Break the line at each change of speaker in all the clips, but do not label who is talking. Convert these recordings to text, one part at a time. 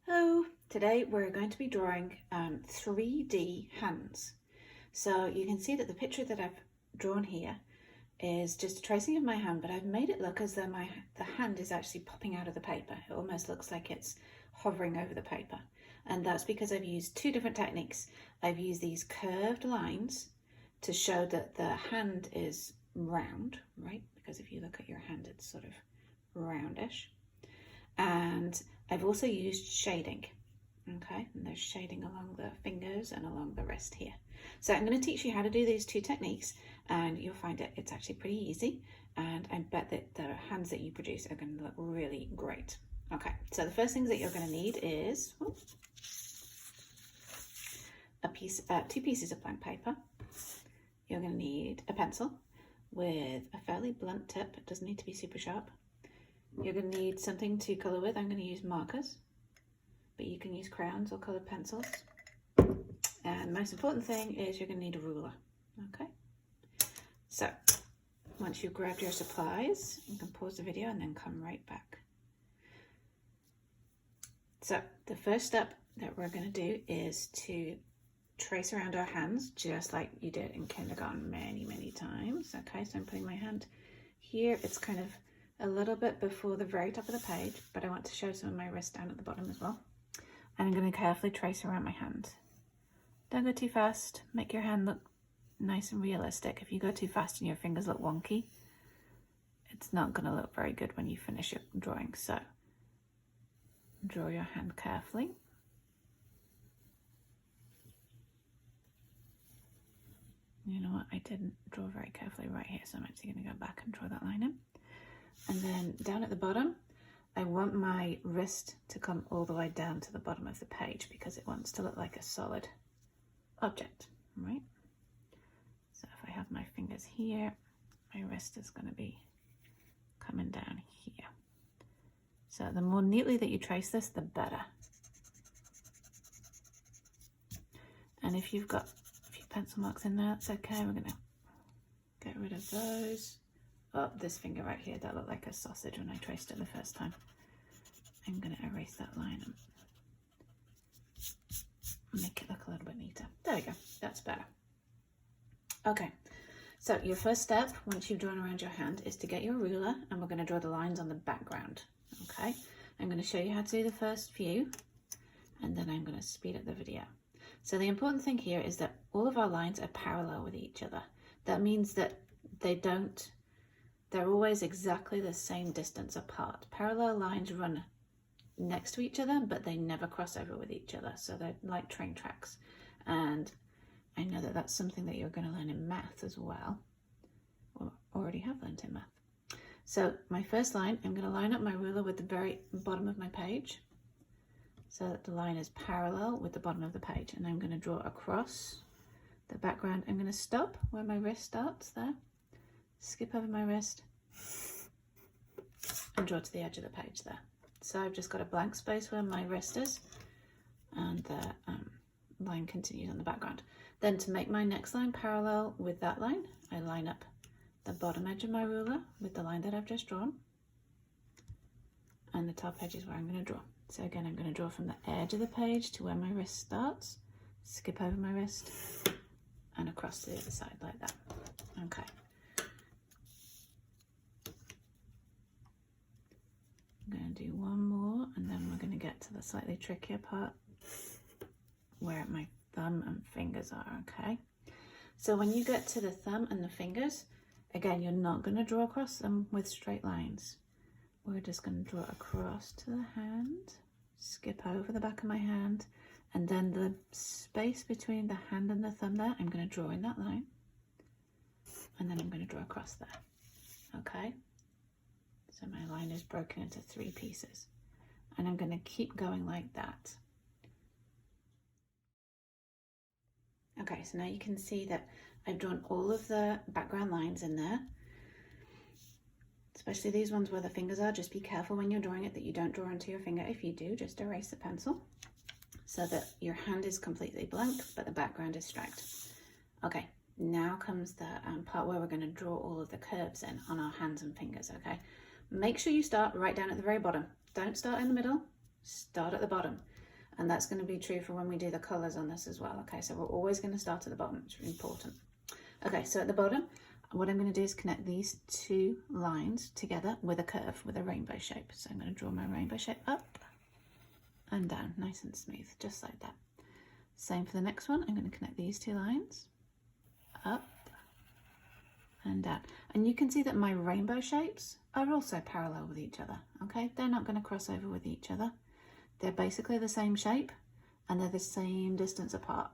Hello, today we're going to be drawing 3D hands. So you can see that the picture that I've drawn here is just a tracing of my hand, but I've made it look as though the hand is actually popping out of the paper. It almost looks like it's hovering over the paper. And that's because I've used two different techniques. I've used these curved lines to show that the hand is round, right? Because if you look at your hand, it's sort of roundish. And I've also used shading, okay? And there's shading along the fingers and along the wrist here. So I'm going to teach you how to do these two techniques, and you'll find it's actually pretty easy, and I bet that the hands that you produce are going to look really great. Okay, so the first things that you're going to need is two pieces of blank paper. You're going to need a pencil with a fairly blunt tip. It doesn't need to be super sharp. You're going to need something to colour with. I'm going to use markers, but you can use crayons or coloured pencils. And the most important thing is you're going to need a ruler. Okay, so once you've grabbed your supplies, you can pause the video and then come right back. So the first step that we're going to do is to trace around our hands just like you did in kindergarten many times. Okay, so I'm putting my hand here. It's kind of a little bit before the very top of the page, but I want to show some of my wrist down at the bottom as well. And I'm going to carefully trace around my hand. Don't go too fast. Make your hand look nice and realistic. If you go too fast and your fingers look wonky, it's not going to look very good when you finish your drawing. So draw your hand carefully. You know what? I didn't draw very carefully right here, so I'm actually going to go back and draw that line in. And then down at the bottom, I want my wrist to come all the way down to the bottom of the page because it wants to look like a solid object, right? So if I have my fingers here, my wrist is going to be coming down here. So the more neatly that you trace this, the better. And if you've got a few pencil marks in there, that's okay. We're going to get rid of those. Oh, this finger right here, that looked like a sausage when I traced it the first time. I'm going to erase that line and make it look a little bit neater. There we go, that's better. Okay, so your first step, once you've drawn around your hand, is to get your ruler, and we're going to draw the lines on the background. Okay, I'm going to show you how to do the first few, and then I'm going to speed up the video. So the important thing here is that all of our lines are parallel with each other. That means that they're always exactly the same distance apart. Parallel lines run next to each other, but they never cross over with each other. So they're like train tracks. And I know that that's something that you're going to learn in math as well, or already have learned in math. So my first line, I'm going to line up my ruler with the very bottom of my page so that the line is parallel with the bottom of the page. And I'm going to draw across the background. I'm going to stop where my wrist starts there. Skip over my wrist and draw to the edge of the page there. So I've just got a blank space where my wrist is, and the line continues on the background. Then to make my next line parallel with that line, I line up the bottom edge of my ruler with the line that I've just drawn, and the top edge is where I'm going to draw. So again, I'm going to draw from the edge of the page to where my wrist starts, skip over my wrist, and across to the other side like that. Okay. I'm going to do one more, and then we're going to get to the slightly trickier part where my thumb and fingers are, okay? So when you get to the thumb and the fingers, again, you're not going to draw across them with straight lines. We're just going to draw across to the hand, skip over the back of my hand, and then the space between the hand and the thumb there, I'm going to draw in that line, and then I'm going to draw across there, okay? So my line is broken into 3 pieces, and I'm going to keep going like that. Okay, so now you can see that I've drawn all of the background lines in there, especially these ones where the fingers are. Just be careful when you're drawing it that you don't draw onto your finger. If you do, just erase the pencil so that your hand is completely blank, but the background is striped. Okay, now comes the part where we're going to draw all of the curves in on our hands and fingers, okay? Make sure you start right down at the very bottom. Don't start in the middle, start at the bottom. And that's going to be true for when we do the colours on this as well. Okay, so we're always going to start at the bottom. It's really important. Okay, so at the bottom, what I'm going to do is connect these two lines together with a curve, with a rainbow shape. So I'm going to draw my rainbow shape up and down, nice and smooth, just like that. Same for the next one. I'm going to connect these two lines up and down. And you can see that my rainbow shapes are also parallel with each other. Okay, they're not going to cross over with each other. They're basically the same shape and they're the same distance apart.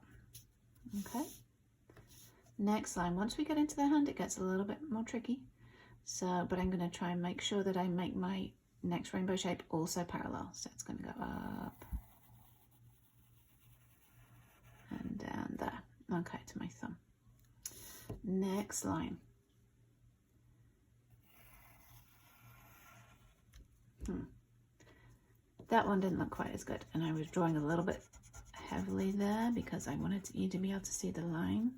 Okay. Next line, once we get into the hand, it gets a little bit more tricky. So, but I'm going to try and make sure that I make my next rainbow shape also parallel. So it's going to go up and down there. Okay, to my thumb. Next line. That one didn't look quite as good, and I was drawing a little bit heavily there because I wanted you to be able to see the line.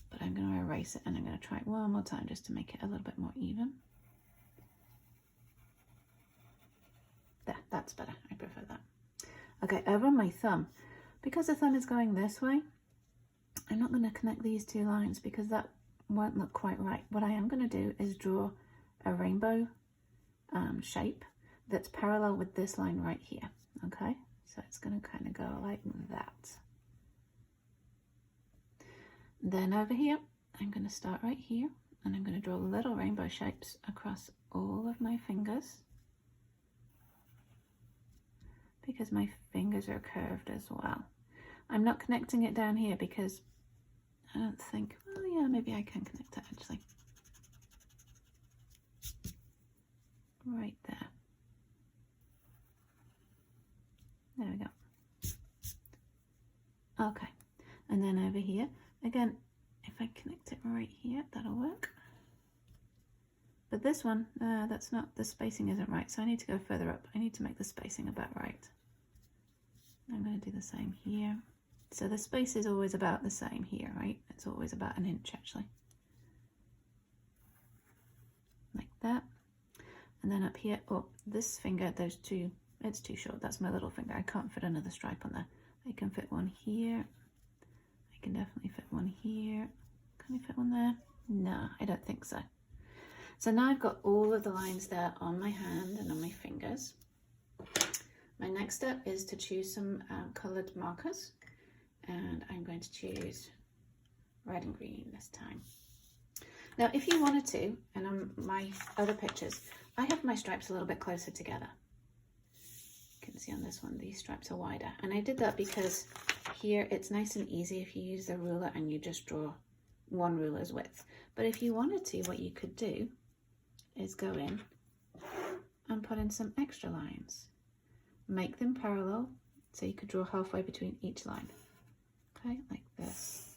But I'm going to erase it and I'm going to try it one more time just to make it a little bit more even. There, that's better. I prefer that. Okay, over on my thumb, because the thumb is going this way, I'm not going to connect these two lines because that won't look quite right. What I am going to do is draw a rainbow shape that's parallel with this line right here. Okay, so it's going to kind of go like that. Then over here, I'm going to start right here and I'm going to draw little rainbow shapes across all of my fingers because my fingers are curved as well. I'm not connecting it down here because I don't think, well, yeah, maybe I can connect it actually. Right there. There we go. Okay, and then over here, again, if I connect it right here, that'll work. But this one, that's not, the spacing isn't right, so I need to go further up. I need to make the spacing about right. I'm going to do the same here. So the space is always about the same here, right? It's always about 1 inch actually. Like that. And then up here, oh, this finger, those two, it's too short. That's my little finger. I can't fit another stripe on there. I can fit one here. I can definitely fit one here. Can I fit one there? No, I don't think so. So now I've got all of the lines there on my hand and on my fingers. My next step is to choose some coloured markers, and I'm going to choose red and green this time. Now, if you wanted to, and on my other pictures, I have my stripes a little bit closer together. You can see on this one, these stripes are wider. And I did that because here it's nice and easy if you use the ruler and you just draw one ruler's width. But if you wanted to, what you could do is go in and put in some extra lines. Make them parallel, so you could draw halfway between each line. Okay, like this.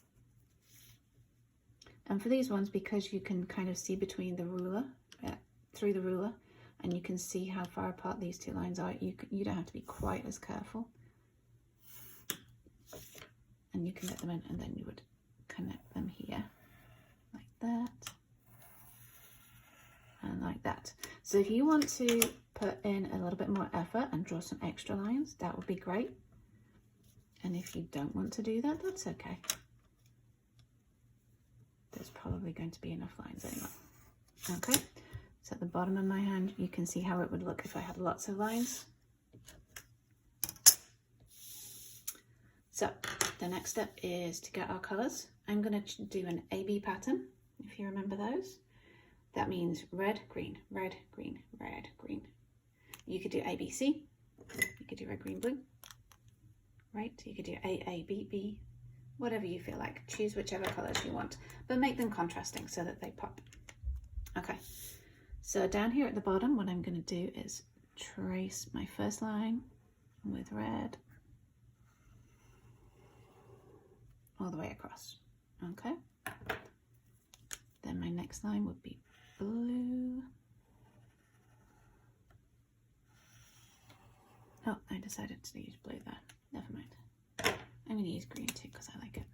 And for these ones, because you can kind of see between the ruler, through the ruler, and you can see how far apart these two lines are, you don't have to be quite as careful. And you can get them in, and then you would connect them here, like that, and like that. So if you want to put in a little bit more effort and draw some extra lines, that would be great. And if you don't want to do that, that's okay. There's probably going to be enough lines anyway. Okay, so at the bottom of my hand, you can see how it would look if I had lots of lines. So the next step is to get our colours. I'm going to do an AB pattern, if you remember those. That means red, green, red, green, red, green. You could do ABC, you could do red, green, blue, right? You could do AABB, whatever you feel like. Choose whichever colours you want, but make them contrasting so that they pop. Okay, so down here at the bottom, what I'm going to do is trace my first line with red all the way across. Okay, then my next line would be blue. Oh, I decided to use blue there. Never mind. I'm going to use green too because I like it.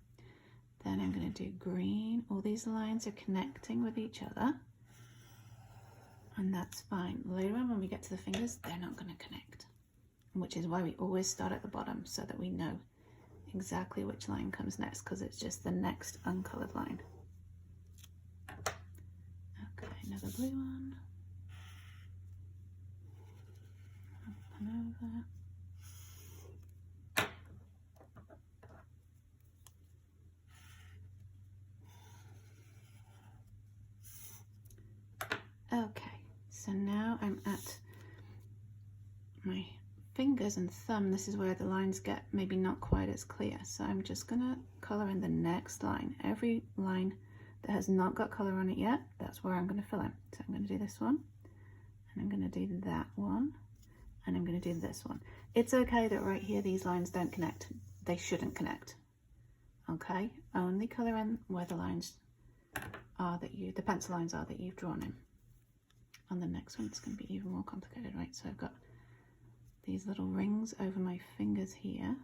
Then I'm going to do green. All these lines are connecting with each other. And that's fine. Later on when we get to the fingers, they're not going to connect. which is why we always start at the bottom so that we know exactly which line comes next, because it's just the next uncolored line. Okay, another blue one. Up and over. Okay, so now I'm at my fingers and thumb. This is where the lines get maybe not quite as clear. So I'm just gonna color in the next line. Every line that has not got color on it yet, that's where I'm gonna fill in. So I'm gonna do this one, and I'm gonna do that one, and I'm gonna do this one. It's okay that right here these lines don't connect. They shouldn't connect. Okay, only color in where the lines are that the pencil lines are that you've drawn in. On the next one, it's going to be even more complicated, right? So I've got these little rings over my fingers here.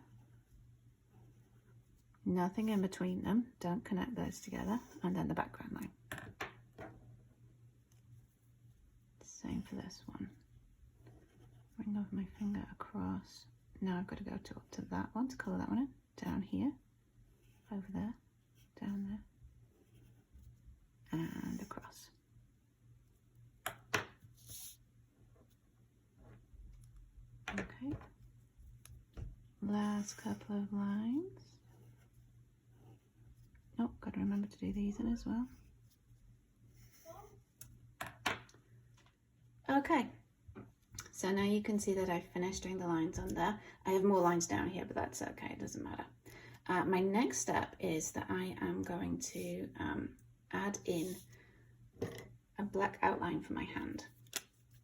Nothing in between them. Don't connect those together. And then the background line. Same for this one. Ring over my finger across. Now I've got to go up to that one to colour that one in. Down here, over there, down there, and across. Okay, last couple of lines. Oh, got to remember to do these in as well. Okay, so now you can see that I've finished doing the lines on there. I have more lines down here, but that's okay, it doesn't matter. My next step is that I am going to add in a black outline for my hand.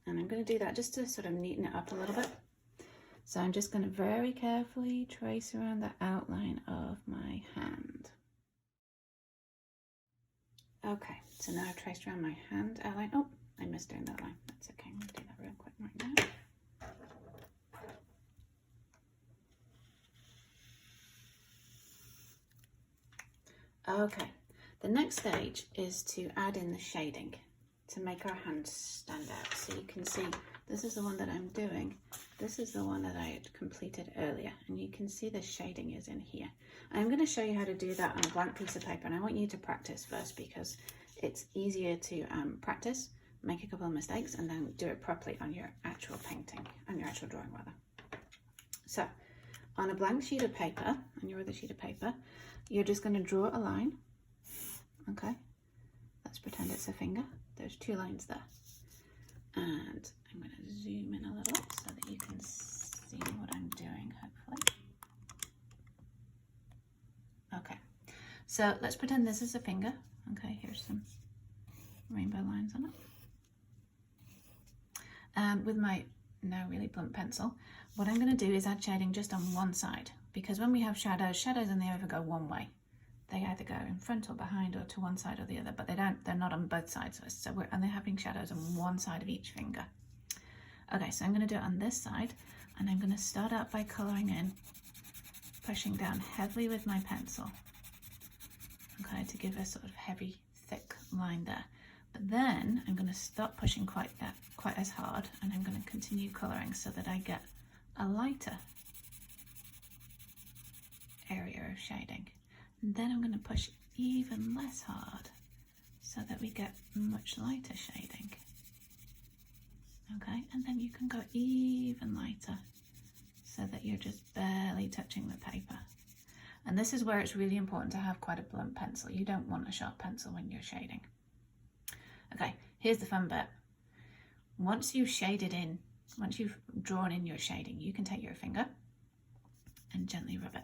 And I'm going to do that just to sort of neaten it up a little bit. So I'm just going to very carefully trace around the outline of my hand. Okay, so now I've traced around my hand outline. Oh, I missed doing that line. That's okay, I'm going to do that real quick right now. Okay, the next stage is to add in the shading to make our hands stand out. So you can see this is the one that I'm doing. This is the one that I had completed earlier, and you can see the shading is in here. I'm going to show you how to do that on a blank piece of paper, and I want you to practice first because it's easier to practice, make a couple of mistakes, and then do it properly on your actual painting, on your actual drawing rather. So on a blank sheet of paper, on your other sheet of paper, you're just going to draw a line. Okay, let's pretend it's a finger. There's two lines there. And I'm going to zoom in a little so that you can see what I'm doing, hopefully. Okay, so let's pretend this is a finger. Okay, here's some rainbow lines on it. And with my now really blunt pencil, what I'm going to do is add shading just on one side, because when we have shadows only ever go one way. They either go in front or behind or to one side or the other, but they're not on both sides. So we're only having shadows on one side of each finger. Okay, so I'm going to do it on this side, and I'm going to start out by colouring in, pushing down heavily with my pencil, okay, to give a sort of heavy, thick line there. But then I'm going to stop pushing quite as hard, and I'm going to continue colouring so that I get a lighter area of shading. And then I'm going to push even less hard so that we get much lighter shading. Okay, and then you can go even lighter so that you're just barely touching the paper. And this is where it's really important to have quite a blunt pencil. You don't want a sharp pencil when you're shading. Okay, here's the fun bit. Once you've shaded in, once you've drawn in your shading, you can take your finger and gently rub it.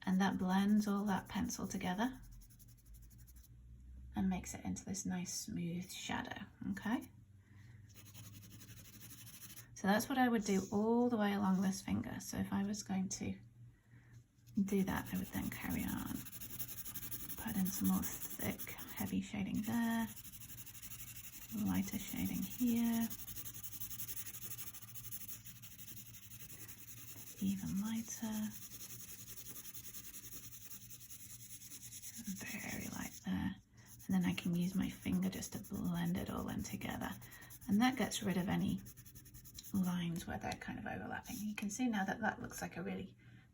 And that blends all that pencil together and makes it into this nice smooth shadow, okay? So that's what I would do all the way along this finger. So if I was going to do that, I would then carry on. Put in some more thick, heavy shading there, lighter shading here, even lighter. Very light there, and then I can use my finger just to blend it all in together, and that gets rid of any lines where they're kind of overlapping. You can see now that that looks like a really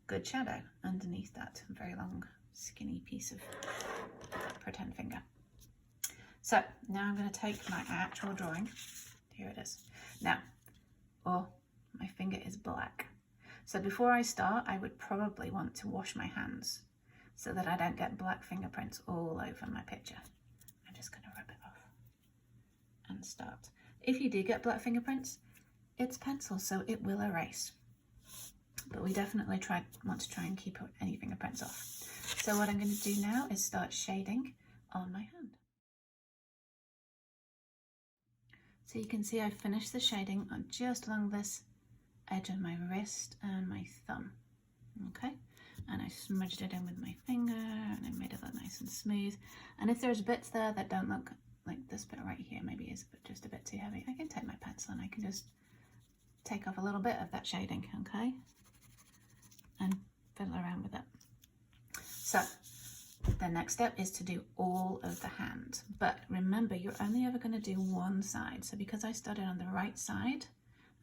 good shadow underneath that very long skinny piece of pretend finger. So now I'm going to take my actual drawing. Here it is. Now, oh, my finger is black. So before I start, I would probably want to wash my hands so that I don't get black fingerprints all over my picture. I'm just going to rub it off and start. If you do get black fingerprints, it's pencil, so it will erase. But we definitely want to try and keep any fingerprints off. So what I'm going to do now is start shading on my hand. So you can see I finished the shading on just along this edge of my wrist and my thumb. Okay, and I smudged it in with my finger and I made it look nice and smooth. And if there's bits there that don't look like this bit right here, maybe is just a bit too heavy, I can take my pencil and I can just take off a little bit of that shading, okay, and fiddle around with it. So the next step is to do all of the hand, but remember you're only ever going to do one side. So because I started on the right side,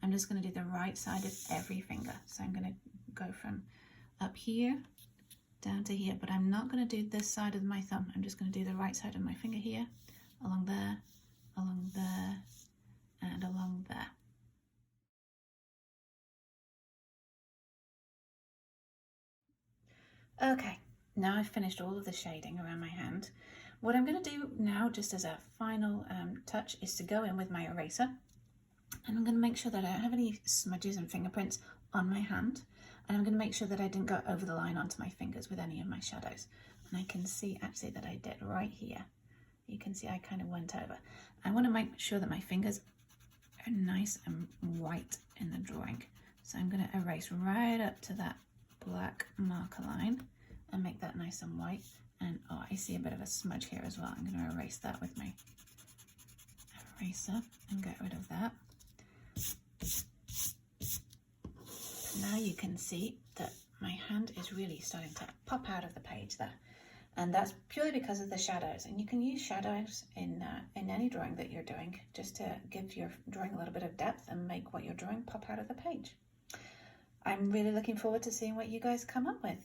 I'm just going to do the right side of every finger. So I'm going to go from up here down to here, but I'm not going to do this side of my thumb. I'm just going to do the right side of my finger here, along there, and along there. Okay, now I've finished all of the shading around my hand. What I'm going to do now, just as a final touch, is to go in with my eraser, and I'm going to make sure that I don't have any smudges and fingerprints on my hand, and I'm going to make sure that I didn't go over the line onto my fingers with any of my shadows. And I can see actually that I did right here. You can see I kind of went over. I want to make sure that my fingers are nice and white in the drawing. So I'm going to erase right up to that black marker line and make that nice and white. And oh, I see a bit of a smudge here as well. I'm going to erase that with my eraser and get rid of that. Now you can see that my hand is really starting to pop out of the page there, and that's purely because of the shadows. And you can use shadows in any drawing that you're doing, just to give your drawing a little bit of depth and make what you're drawing pop out of the page. I'm really looking forward to seeing what you guys come up with.